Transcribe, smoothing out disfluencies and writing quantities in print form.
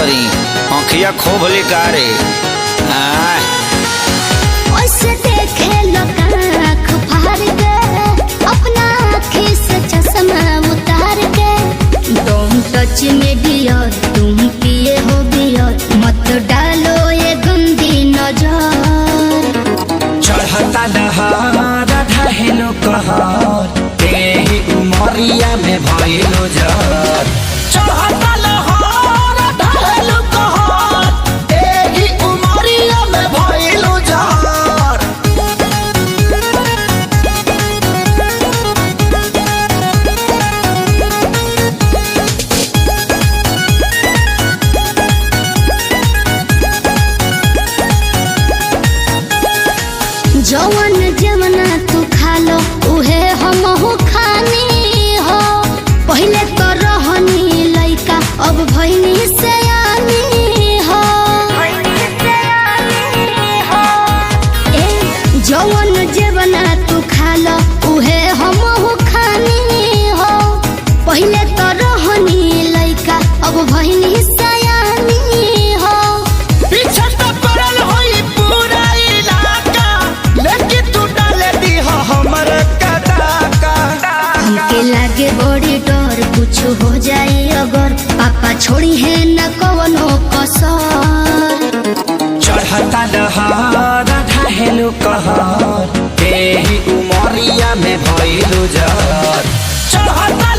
करी आँखिया खोब लिकारे ओसे देखे लोग आँख फाड़ के अपना आँखी से चश्मा उतार के तुम टच में डियर तुम पिए हो बियर मत डालो ये गंदी नजर चढ़ता लहर ढहेलो कहर तेरी उमरिया में भइलो जर चढ़ता लहर ढहेलो कहर तेरी उमरिया में भइलो जर जवन जमना तू खा लो उहे हमहू खानी हो पहले तो रहनी लइका अब भइनी सयानी हो ए जवन जमना तू खा लो उहे हमहू खानी हो पहले तो रहनी लइका अब भइनी सयानी हो पीछे तो पड़ल होई पूरा इलाका लेकिन तू डाले दी हो हमर कदाका हमके लागे बड़ी डर कुछ हो जाए अगर पापा छोड़ी है न कवनो कसर चढ़ता लहर ढहेलो कहर तेरी उमरिया में भइलो जर चढ़ता